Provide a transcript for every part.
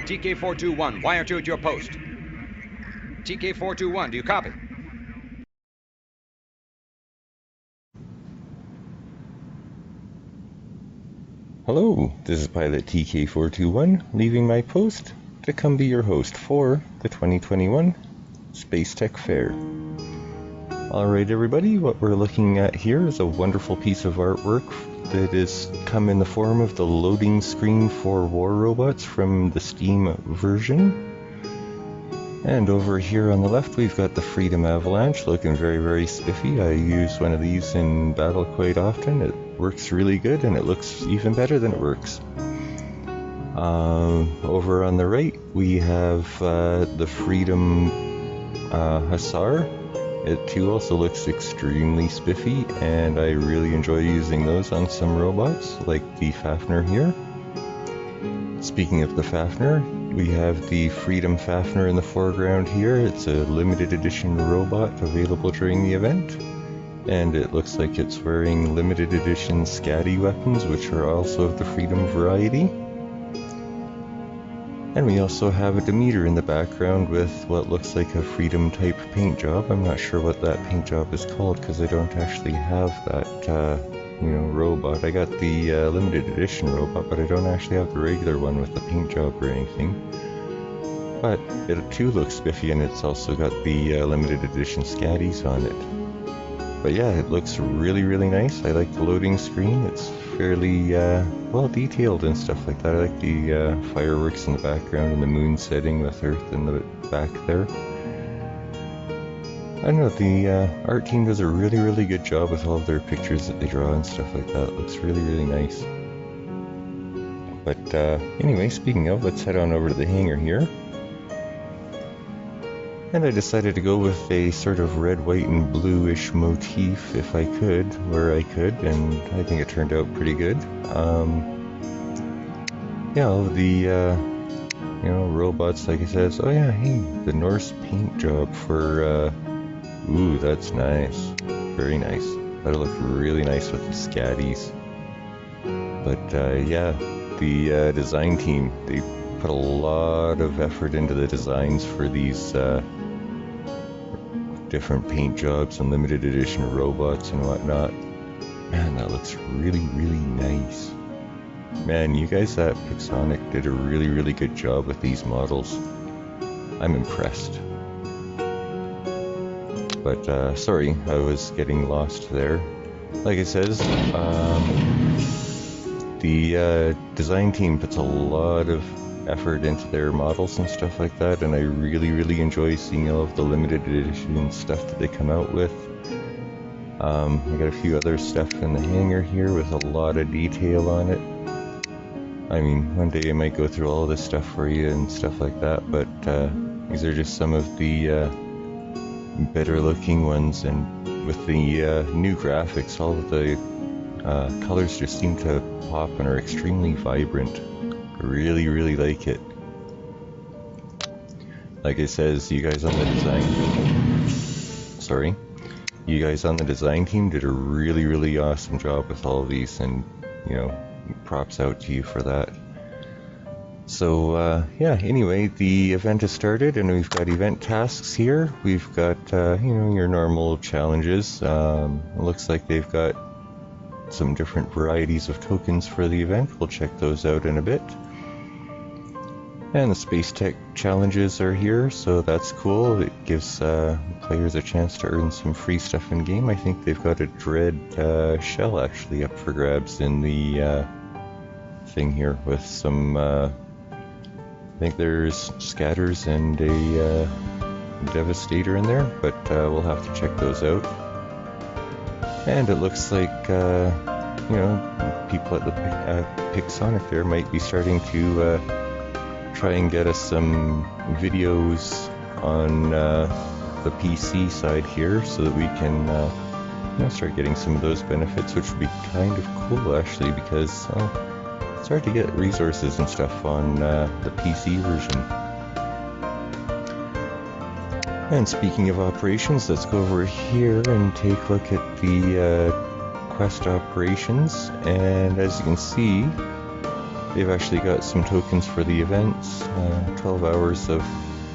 TK421, wire 2 at your post. TK421, do you copy? Hello, this is Pilot TK421, leaving my post to come be your host for the 2021 Spacetech Fair. Alright everybody, what we're looking at here is a wonderful piece of artwork that has come in the form of the loading screen for War Robots from the Steam version. And over here on the left we've got the Freedom Avalanche, looking very spiffy. I use one of these in battle quite often. It works really good and it looks even better than it works. Over on the right we have the Freedom Hussar. It too also looks extremely spiffy, and I really enjoy using those on some robots, like the Fafnir here. Speaking of the Fafnir, we have the Freedom Fafnir in the foreground here. It's a limited edition robot available during the event, and it looks like it's wearing limited edition Scatty weapons, which are also of the Freedom variety. And we also have a Demeter in the background with what looks like a Freedom type paint job. I'm not sure what that paint job is called because I don't actually have that robot. I got the limited edition robot, but I don't actually have the regular one with the paint job or anything. But it too looks spiffy, and it's also got the limited edition Scatties on it. But yeah, it looks really nice. I like the loading screen. It's fairly well detailed and stuff like that. I like the fireworks in the background and the moon setting with Earth in the back there. I don't know, the art team does a really good job with all of their pictures that they draw and stuff like that. It looks really nice. But anyway, speaking of, let's head on over to the hangar here. And I decided to go with a sort of red, white, and bluish motif if I could, where I could, and I think it turned out pretty good. Yeah, the robots, like I said, oh yeah, hey, the Norse paint job for, ooh, that's nice, very nice. That'll look really nice with the Scatties. But yeah, the design team, they put a lot of effort into the designs for these different paint jobs and limited edition robots and whatnot. Man, that looks really nice. Man, you guys at Pixonic did a really good job with these models. I'm impressed. But sorry, I was getting lost there. Like I says, the design team puts a lot of effort into their models and stuff like that, and I really enjoy seeing all of the limited edition stuff that they come out with. I got a few other stuff in the hangar here with a lot of detail on it. I mean, one day I might go through all this stuff for you and stuff like that, but these are just some of the better looking ones, and with the new graphics, all of the colors just seem to pop and are extremely vibrant. I really like it. Like I says, you guys on the design team did a really awesome job with all of these, and props out to you for that. So yeah, anyway, the event has started and we've got event tasks here. We've got your normal challenges. It looks like they've got some different varieties of tokens for the event. We'll check those out in a bit. And the Spacetech challenges are here, so that's cool. It gives players a chance to earn some free stuff in game. I think they've got a Dread shell actually up for grabs in the thing here with some, I think there's Scatters and a Devastator in there, but we'll have to check those out. And it looks like, people at Pixonic there might be starting to try and get us some videos on the PC side here so that we can start getting some of those benefits, which would be kind of cool actually, because it's hard to get resources and stuff on the PC version. And speaking of operations, let's go over here and take a look at the quest operations, and as you can see, They've actually got some tokens for the events, 12 hours of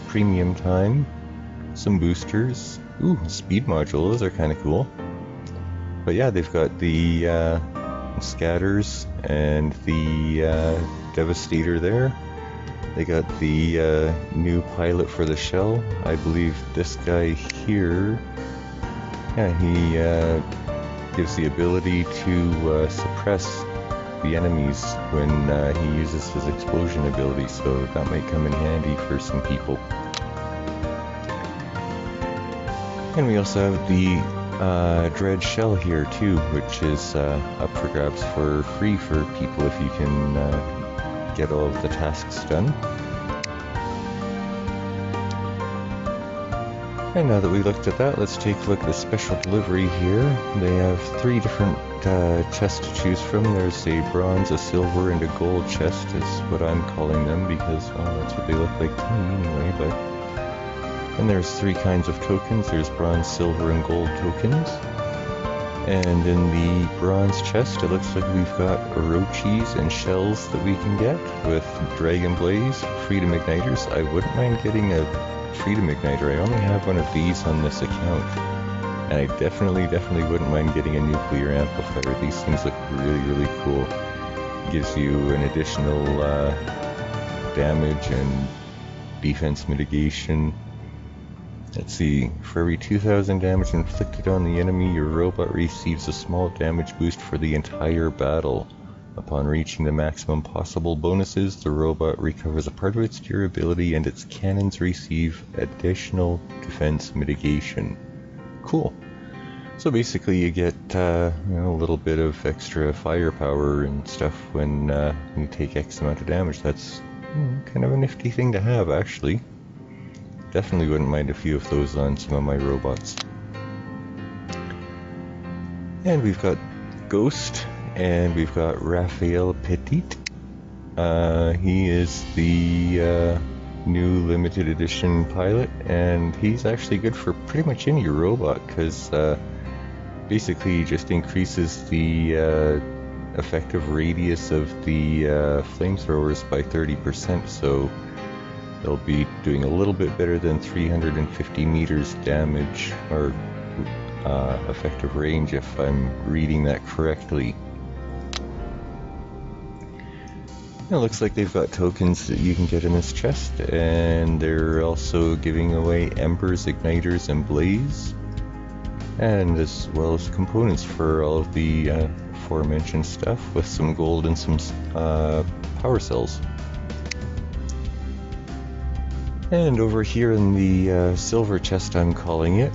premium time, some boosters, ooh, speed module, those are kind of cool. But yeah, they've got the scatters and the devastator there. They got the new pilot for the shell. I believe this guy here, yeah, he gives the ability to suppress the enemies when he uses his explosion ability, so that might come in handy for some people. And we also have the Dread Shell here too, which is up for grabs for free for people if you can get all of the tasks done. And now that we looked at that, let's take a look at the special delivery here. They have 3 different chests to choose from. There's a bronze, a silver, and a gold chest is what I'm calling them because, well, that's what they look like to me anyway. But and there's 3 kinds of tokens. There's bronze, silver, and gold tokens. And in the bronze chest, it looks like we've got Orochis and shells that we can get with Dragon Blaze, Freedom Igniters. I wouldn't mind getting a Freedom Igniter. I only have one of these on this account. And I definitely wouldn't mind getting a nuclear amplifier. These things look really cool. It gives you an additional damage and defense mitigation. Let's see, for every 2,000 damage inflicted on the enemy, your robot receives a small damage boost for the entire battle. Upon reaching the maximum possible bonuses, the robot recovers a part of its durability and its cannons receive additional defense mitigation. Cool. So basically you get a little bit of extra firepower and stuff when you take X amount of damage. That's kind of a nifty thing to have, actually. Definitely wouldn't mind a few of those on some of my robots. And we've got Ghost, and we've got Raphael Petit. He is the new limited edition pilot, and he's actually good for pretty much any robot, because basically he just increases the effective radius of the flamethrowers by 30%, so they'll be doing a little bit better than 350 meters damage, or effective range, if I'm reading that correctly. It looks like they've got tokens that you can get in this chest, and they're also giving away Embers, Igniters, and Blaze, and as well as components for all of the aforementioned stuff, with some gold and some power cells. And over here in the silver chest, I'm calling it,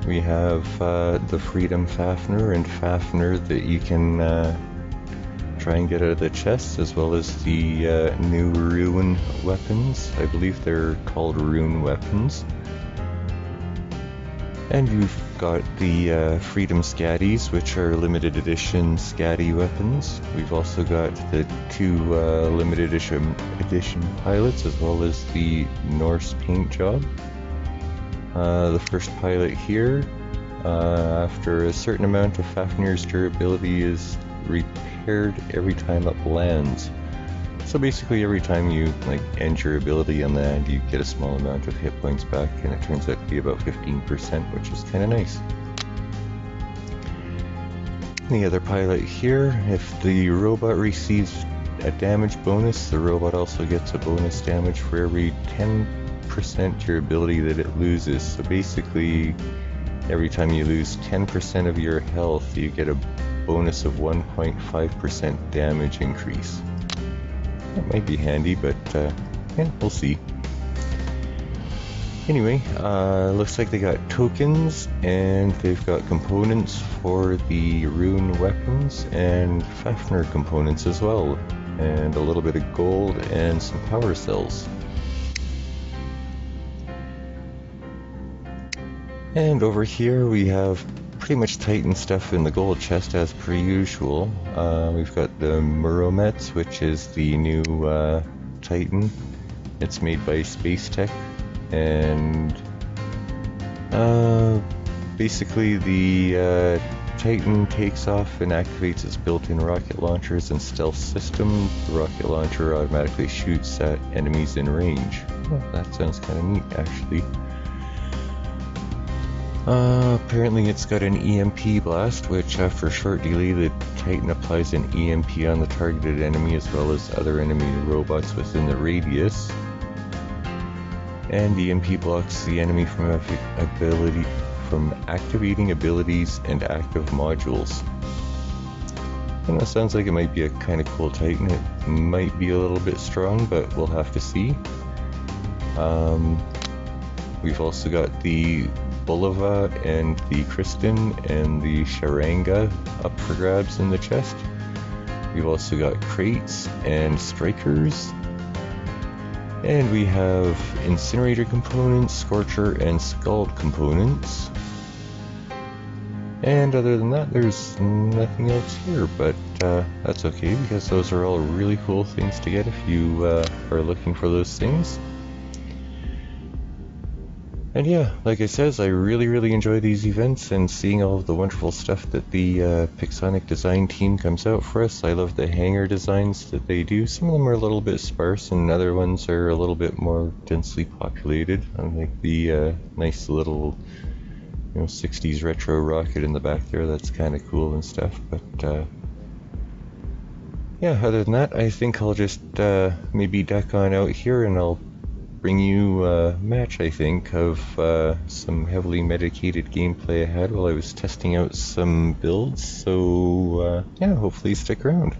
we have the Freedom Fafnir and Fafnir that you can try and get out of the chest, as well as the new Rune weapons. I believe they're called Rune weapons. And you've got the Freedom Scatties, which are limited edition Scatty weapons. We've also got the 2 limited edition pilots, as well as the Norse paint job. The first pilot here, after a certain amount of Fafnir's durability is repaired every time it lands. So basically every time you end your ability and land, you get a small amount of hit points back, and it turns out to be about 15%, which is kind of nice. The other pilot here, if the robot receives a damage bonus, the robot also gets a bonus damage for every 10% durability that it loses. So basically every time you lose 10% of your health, you get a bonus of 1.5% damage increase. That might be handy, but yeah, we'll see. Anyway, looks like they got tokens, and they've got components for the Rune weapons, and Fafnir components as well, and a little bit of gold and some power cells. And over here we have pretty much Titan stuff in the gold chest as per usual. We've got the Muromets, which is the new Titan. It's made by Spacetech, and basically the Titan takes off and activates its built-in rocket launchers and stealth system. The rocket launcher automatically shoots at enemies in range. Oh, that sounds kind of neat, actually. Apparently it's got an EMP blast, which after a short delay the Titan applies an EMP on the targeted enemy as well as other enemy robots within the radius. And the EMP blocks the enemy from activating abilities and active modules. And that sounds like it might be a kind of cool Titan. It might be a little bit strong, but we'll have to see. We've also got the Bulova and the Kristen and the Sharanga up for grabs in the chest. We've also got crates and strikers. And we have incinerator components, scorcher, and scald components. And other than that, there's nothing else here, but that's okay because those are all really cool things to get if you are looking for those things. And yeah, like I said, I really enjoy these events and seeing all of the wonderful stuff that the Pixonic design team comes out for us. I love the hangar designs that they do. Some of them are a little bit sparse and other ones are a little bit more densely populated. I like the nice little 60s retro rocket in the back there. That's kind of cool and stuff. But yeah, other than that, I think I'll just maybe duck on out here and I'll bring you a match, I think, of some heavily medicated gameplay I had while I was testing out some builds, so yeah, hopefully stick around.